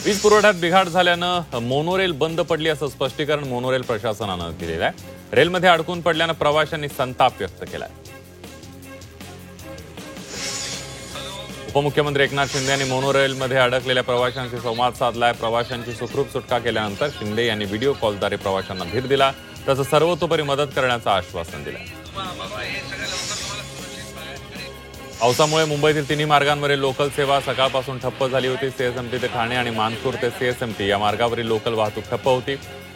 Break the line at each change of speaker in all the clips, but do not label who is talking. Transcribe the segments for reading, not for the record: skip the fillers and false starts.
वीज पुरवठ्यात बिघाड झाल्यानं मोनोरेल बंद पडली असं स्पष्टीकरण मोनोरेल प्रशासनानं दिलेलं आहे. रेलमध्ये अडकून पडल्यानं प्रवाशांनी संताप व्यक्त केलाय. उपमुख्यमंत्री एकनाथ शिंदे यांनी मोनोरेलमध्ये अडकलेल्या प्रवाशांशी संवाद साधलाय. प्रवाशांची सुखरूप सुटका केल्यानंतर शिंदे यांनी व्हिडिओ कॉलद्वारे प्रवाशांना धीर दिला, तसंच सर्वतोपरी मदत करण्याचं आश्वासन दिलं. पावसामुळे मुंबईतील तिन्ही मार्गांवरील लोकल सेवा सकाळपासून ठप्प झाली होती. सीएसएमटी ते ठाणे आणि मानखुर्द ते सीएसएमटी या मार्गावरील लोकल वाहतूक ठप्प होती.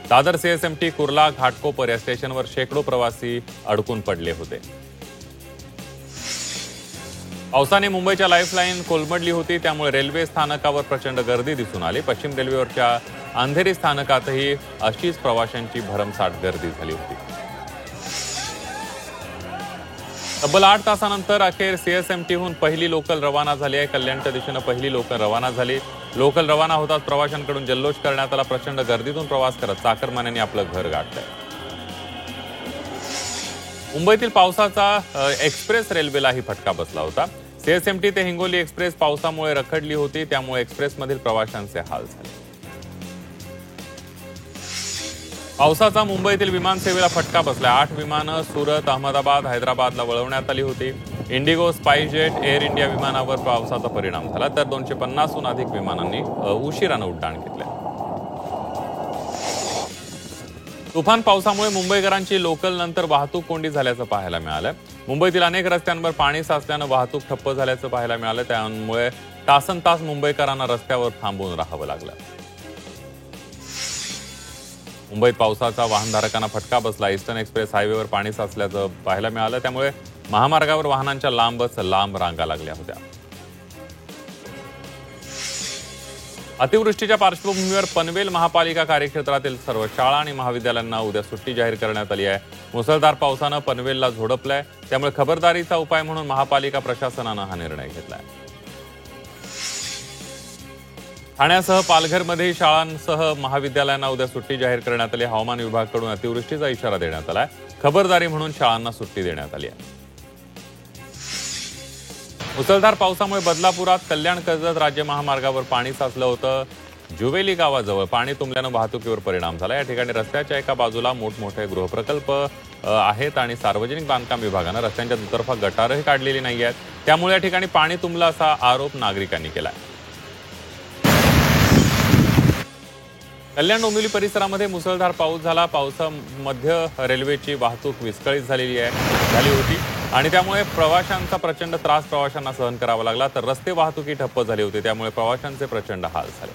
दादर सीएसएमटी, कुर्ला, घाटकोपर या स्टेशनवर शेकडो प्रवासी अडकून पडले होते. पावसाने मुंबईच्या लाईफलाईन कोलमडली होती, त्यामुळे रेल्वे स्थानकावर प्रचंड गर्दी दिसून आली. पश्चिम रेल्वेवरच्या अंधेरी स्थानकातही अशीच प्रवाशांची भरमसाठ गर्दी झाली होती. तब्बल 8 तासानंतर अखेर सीएसएमटीहून पहिली लोकल रवाना झाली आहे. कल्याणच्या दिशेनं पहिली लोकल रवाना झाली. लोकल रवाना होताच प्रवाशांकडून जल्लोष करण्यात आला. प्रचंड गर्दीतून प्रवास करत चाकरमान्यांनी आपलं घर गाठलंय. मुंबईतील पावसाचा एक्सप्रेस रेल्वेलाही फटका बसला होता. सीएसएमटी ते हिंगोली एक्सप्रेस पावसामुळे रखडली होती, त्यामुळे एक्सप्रेसमधील प्रवाशांचे हाल झाले. पावसाचा मुंबईतील विमानसेवेला फटका बसला. 8 विमानं सुरत, अहमदाबाद, हैदराबादला वळवण्यात आली होती. इंडिगो, स्पाइसजेट, एअर इंडिया विमानावर पावसाचा परिणाम झाला, तर 250हून अधिक विमानांनी उशिरानं उड्डाण घेतले. तुफान पावसामुळे मुंबईकरांची लोकल नंतर वाहतूक कोंडी झाल्याचं पाहायला मिळालं. मुंबईतील अनेक रस्त्यांवर पाणी साचल्यानं वाहतूक ठप्प झाल्याचं पाहायला मिळालं. त्यामुळे तासनतास मुंबईकरांना रस्त्यावर थांबून राहावं लागलं. मुंबईत पावसाचा वाहनधारकांना फटका बसला. ईस्टर्न एक्सप्रेस हायवेवर पाणी साचल्याचं पाहायला मिळालं, त्यामुळे महामार्गावर वाहनांच्या लांब रांगा लागल्या होत्या. अतिवृष्टीच्या पार्श्वभूमीवर पनवेल महापालिका कार्यक्षेत्रातील सर्व शाळा आणि महाविद्यालयांना उद्या सुट्टी जाहीर करण्यात आली आहे. मुसळधार पावसानं पनवेलला झोडपलंय, त्यामुळे खबरदारीचा उपाय म्हणून महापालिका प्रशासनानं हा निर्णय घेतलाय. ठाण्यासह पालघरमध्ये शाळांसह महाविद्यालयांना उद्या सुट्टी जाहीर करण्यात आली. हवामान विभागाकडून अतिवृष्टीचा इशारा देण्यात आलाय. खबरदारी म्हणून शाळांना सुट्टी देण्यात आली आहे. मुसळधार पावसामुळे बदलापुरात कल्याण कर्जत राज्य महामार्गावर पाणी साचलं होतं. जुवेली गावाजवळ पाणी तुंबल्यानं वाहतुकीवर परिणाम झाला. या ठिकाणी रस्त्याच्या एका बाजूला मोठमोठे गृहप्रकल्प आहेत आणि सार्वजनिक बांधकाम विभागानं रस्त्यांच्या दुतर्फा गटारही काढलेली नाही आहेत, त्यामुळे या ठिकाणी पाणी तुंबलं असा आरोप नागरिकांनी केलाय. कल्याण डोंबिवली परिसरामध्ये मुसळधार पाऊस झाला. पावसामध्ये रेल्वेची वाहतूक विस्कळीत झाली होती आणि त्यामुळे प्रवाशांचा प्रचंड त्रास प्रवाशांना सहन करावा लागला, तर रस्ते वाहतुकी ठप्प झाली होती, त्यामुळे प्रवाशांचे प्रचंड हाल झाले.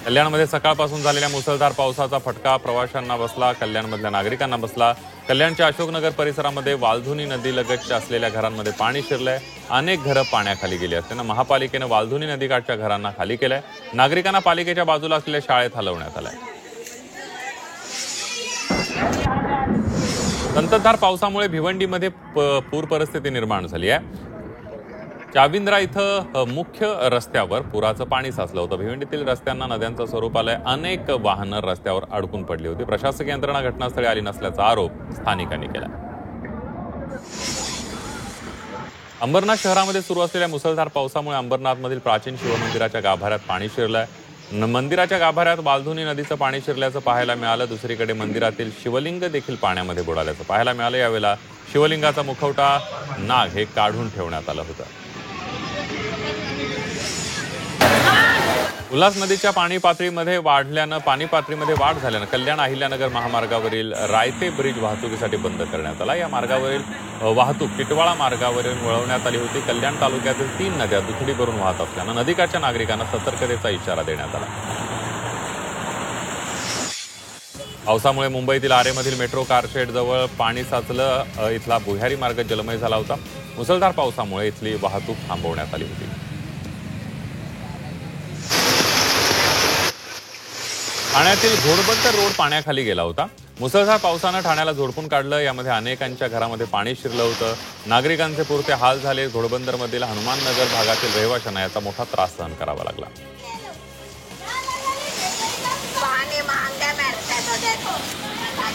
कल्याणमध्ये सकाळपासून झालेल्या मुसळधार पावसाचा फटका प्रवाशांना बसला, कल्याणमधल्या नागरिकांना बसला. कल्याणच्या अशोकनगर परिसरामध्ये वालधुनी नदीलगतच्या असलेल्या घरांमध्ये पाणी शिरलंय. अनेक घरं पाण्याखाली गेली असल्यानं महापालिकेनं वालधुनी नदीकाठच्या घरांना खाली केलंय. नागरिकांना पालिकेच्या बाजूला असलेल्या शाळेत हलवण्यात आलंय. संततधार पावसामुळे भिवंडीमध्ये पूर परिस्थिती निर्माण झाली आहे. चाविंद्रा इथं मुख्य रस्त्यावर पुराचं पाणी साचलं होतं. भिवंडीतील रस्त्यांना नद्यांचं स्वरूप आलंय. अनेक वाहनं रस्त्यावर अडकून पडली होती. प्रशासकीय यंत्रणा घटनास्थळी आली नसल्याचा आरोप स्थानिकांनी केला. अंबरनाथ शहरामध्ये सुरू असलेल्या मुसळधार पावसामुळे अंबरनाथमधील प्राचीन शिवमंदिराच्या गाभाऱ्यात पाणी शिरलंय. मंदिराच्या गाभाऱ्यात वालधुनी नदीचं पाणी शिरल्याचं पाहायला मिळालं. दुसरीकडे मंदिरातील शिवलिंग देखील पाण्यामध्ये बुडाल्याचं पाहायला मिळालं. यावेळेला शिवलिंगाचा मुखवटा नाग हे काढून ठेवण्यात आलं होतं. उल्हास नदीच्या पाणी पातळीमध्ये वाढ झाल्यानं कल्याण अहिल्यानगर महामार्गावरील रायते ब्रिज वाहतुकीसाठी बंद करण्यात आला. या मार्गावरील वाहतूक टिटवाळा मार्गावरून वळवण्यात आली होती. कल्याण तालुक्यातील 3 नद्या दुथडी भरून वाहत असल्यानं नदीकाठच्या नागरिकांना सतर्कतेचा इशारा देण्यात आला. पावसामुळे मुंबईतील आरेमधील मेट्रो कारशेड जवळ पाणी साचलं. इथला भुयारी मार्ग जलमय झाला होता. मुसळधार पावसामुळे इथली वाहतूक थांबवण्यात आली होती. ठाण्यातील घोडबंदर रोड पाण्याखाली गेला होता. मुसळधार पावसानं ठाण्याला झोडपून काढलं. यामध्ये अनेकांच्या घरामध्ये पाणी शिरलं होतं. नागरिकांचे पुरते हाल झाले. घोडबंदरमधील हनुमाननगर भागातील रहिवाशांना याचा मोठा त्रास सहन करावा लागला.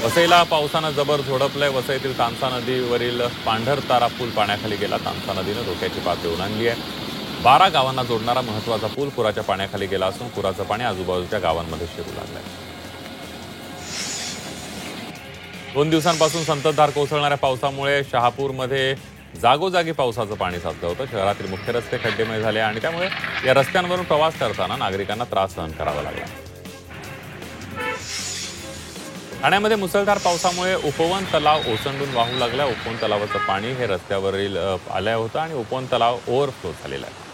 वसईला पावसानं जबर झोडपलंय. वसईतील तानसा नदीवरील पांढरतारा पूल पाण्याखाली गेला. तानसा नदीनं धोक्याची पातळी ओलांडली आहे. 12 गावांना जोडणारा महत्त्वाचा पूल पुराच्या पाण्याखाली गेला असून पुराचं पाणी आजूबाजूच्या गावांमध्ये शिरू लागलंय. 2 दिवसांपासून संततधार कोसळणाऱ्या पावसामुळे शहापूरमध्ये जागोजागी पावसाचं पाणी साचलं होतं. शहरातील मुख्य रस्ते खड्डेमय झाले आणि त्यामुळे या रस्त्यांवरून प्रवास करताना नागरिकांना त्रास सहन करावा लागला. ठाण्यामध्ये मुसळधार पावसामुळे उपवन तलाव ओसंडून वाहू लागला. उपवन तलावाचं पाणी हे रस्त्यावरील आलं होतं आणि उपवन तलाव ओव्हरफ्लो झालेला आहे.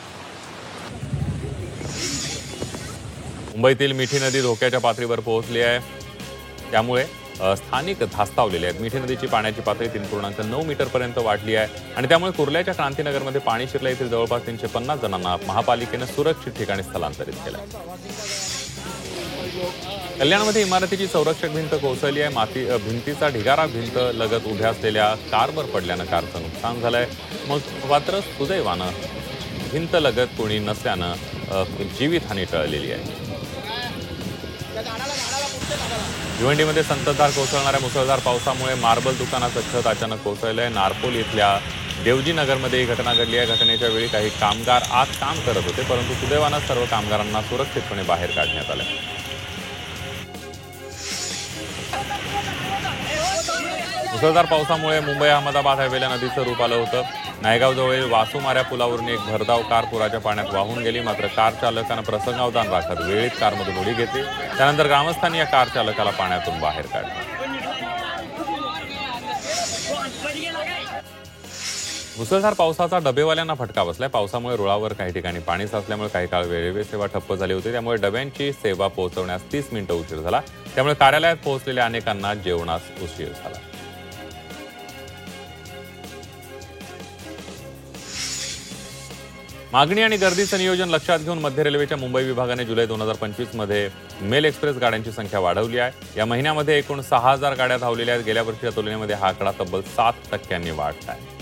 मुंबईतील मिठी नदी धोक्याच्या पातळीवर पोहोचली आहे. त्यामुळे स्थानिक धास्तावलेले आहेत. मिठी नदीची पाण्याची पातळी 3.9 मीटरपर्यंत वाढली आहे आणि त्यामुळे कुर्ल्याच्या क्रांतीनगरमध्ये पाणी शिरलं. येथील जवळपास 350 जणांना महापालिकेनं सुरक्षित ठिकाणी स्थलांतरित केलं. कल्याणमध्ये इमारतीची संरक्षक भिंत कोसळली आहे. भिंतीचा ढिगारा भिंत लगत उभ्या असलेल्या कारवर पडल्यानं कारचं नुकसान झालंय. मग मात्र सुदैवानं भिंत लगत कोणी नसल्यानं जीवितहानी टळलेली आहे. भिवंडीमध्ये संततधार कोसळणाऱ्या मुसळधार पावसामुळे मार्बल दुकानाचं छत अचानक कोसळलंय. नारपोल इथल्या देवजी नगरमध्ये ही घटना घडली आहे. घटनेच्या वेळी काही कामगार आत काम करत होते, परंतु सुदैवानं सर्व कामगारांना सुरक्षितपणे बाहेर काढण्यात आलं. मुसळधार पावसामुळे मुंबई अहमदाबाद हायवेला नदीचं रूप आलं होतं. नायगावजवळील वासुमाऱ्या पुलावरून एक भरधाव कार पुराच्या पाण्यात वाहून गेली. मात्र कार चालकानं प्रसंगावधान राखत वेळीच कारमधून उडी घेतली. त्यानंतर ग्रामस्थांनी या कार चालकाला पाण्यातून बाहेर काढलं. मुसळधार पावसाचा डबेवाल्यांना फटका बसलाय. पावसामुळे रुळावर काही ठिकाणी पाणी साचल्यामुळे काही काळ रेल्वे सेवा ठप्प झाली होती. त्यामुळे डब्यांची सेवा पोहोचवण्यास 30 मिनिटं उशीर झाला. त्यामुळे कार्यालयात पोहोचलेल्या अनेकांना जेवणास उशीर झाला. मागणी आणि गर्दीचं नियोजन लक्षात घेऊन मध्य रेल्वेच्या मुंबई विभागाने जुलै 2025 मध्ये मेल एक्सप्रेस गाड्यांची संख्या वाढवली आहे. या महिन्यामध्ये एकूण 6000 गाड्या धावलेल्या आहेत. गेल्या वर्षीच्या तुलनेमध्ये हा आकडा तब्बल 7% वाढला आहे.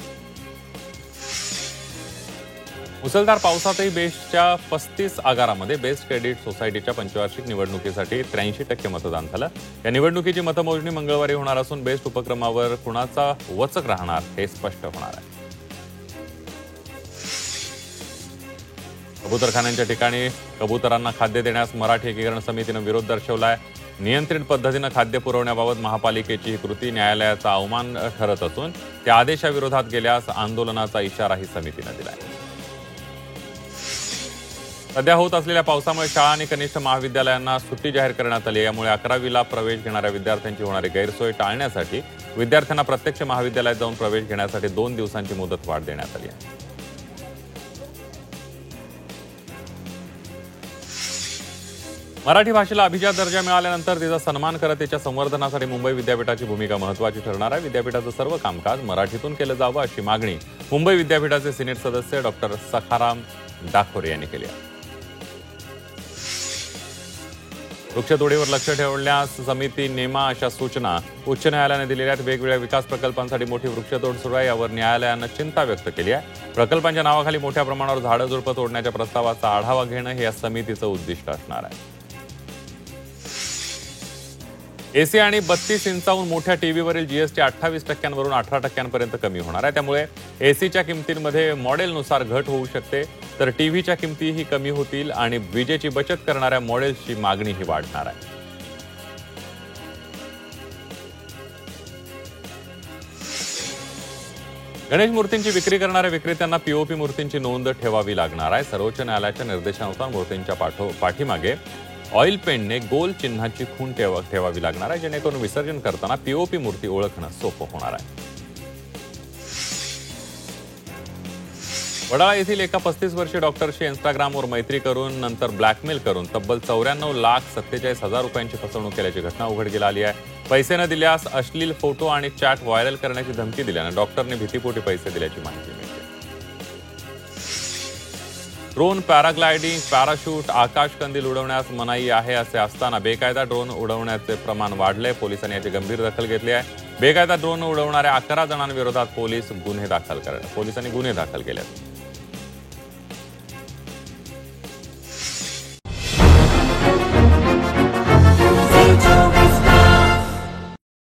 मुसळधार पावसातही बेस्टच्या 35 आगारामध्ये बेस्ट क्रेडिट सोसायटीच्या पंचवार्षिक निवडणुकीसाठी 83% मतदान झालं. या निवडणुकीची मतमोजणी मंगळवारी होणार असून बेस्ट उपक्रमावर कुणाचा वचक राहणार हे स्पष्ट होणार आहे. कबूतरखान्यांच्या ठिकाणी कबुतरांना खाद्य देण्यास मराठी एकीकरण समितीनं विरोध दर्शवलाय. नियंत्रित पद्धतीनं खाद्य पुरवण्याबाबत महापालिकेची ही कृती न्यायालयाचा अवमान ठरत असून त्या आदेशाविरोधात गेल्यास आंदोलनाचा इशाराही समितीनं दिलाय. सध्या होत असलेल्या पावसामुळे शाळा आणि कनिष्ठ महाविद्यालयांना सुट्टी जाहीर करण्यात आली. यामुळे 11वीला प्रवेश घेणाऱ्या विद्यार्थ्यांची होणारी गैरसोय टाळण्यासाठी विद्यार्थ्यांना प्रत्यक्ष महाविद्यालयात जाऊन प्रवेश घेण्यासाठी 2 दिवसांची मुदत वाढ देण्यात आली आहे. मराठी भाषेला अभिजात दर्जा मिळाल्यानंतर तिचा सन्मान करत त्याच्या संवर्धनासाठी मुंबई विद्यापीठाची भूमिका महत्त्वाची ठरणार आहे. विद्यापीठाचं सर्व कामकाज मराठीतून केलं जावं अशी मागणी मुंबई विद्यापीठाचे सिनेट सदस्य डॉक्टर सखाराम डाखोरे यांनी केली आहे. वृक्षतोडीवर लक्ष ठेवण्यास समिती नेमा अशा सूचना उच्च न्यायालयाने दिलेल्या आहेत. वेगवेगळ्या विकास प्रकल्पांसाठी मोठी वृक्षतोड सुरू आहे. यावर न्यायालयानं चिंता व्यक्त केली आहे. प्रकल्पांच्या नावाखाली मोठ्या प्रमाणावर झाडं झुडपं तोडण्याच्या प्रस्तावाचा आढावा घेणं हे या समितीचं उद्दिष्ट असणार आहे. एसी आणि 32 इंचाहून मोठ्या टीव्हीवरील जीएसटी 28%वरून 18% कमी होणार आहे. त्यामुळे एसीच्या किमतींमध्ये मॉडेलनुसार घट होऊ शकते, तर टीव्हीच्या किमतीही कमी होतील आणि विजेची बचत करणाऱ्या मॉडेल्सची मागणीही वाढणार आहे. गणेश मूर्तींची विक्री करणाऱ्या विक्रेत्यांना पीओपी मूर्तींची नोंद ठेवावी लागणार आहे. सर्वोच्च न्यायालयाच्या निर्देशानुसार मूर्तींच्या पाठीमागे ऑइल पेंटने गोल चिन्हाची खूण ठेवावी लागणार आहे, जेणेकरून विसर्जन करताना पीओपी मूर्ती ओळखणं सोपं होणार आहे. वडाळा येथील एका 35 वर्षीय डॉक्टरशी इंस्टाग्रामवर मैत्री करून नंतर ब्लॅकमेल करून तब्बल 94,47,000 रुपयांची फसवणूक केल्याची घटना उघडकीस आली आहे. पैसे न दिल्यास अश्लील फोटो आणि चॅट व्हायरल करण्याची धमकी दिल्यानं डॉक्टरने भीतीपोटी पैसे दिल्याची माहिती मिळते. ड्रोन, पॅराग्लायडिंग, पॅराशूट, आकाशकंदील उडवण्यास मनाई आहे असे असताना बेकायदा ड्रोन उडवण्याचे प्रमाण वाढले. पोलिसांनी याची गंभीर दखल घेतली आहे. बेकायदा ड्रोन उडवणाऱ्या 11 जणांविरोधात पोलिसांनी गुन्हे दाखल केले आहेत.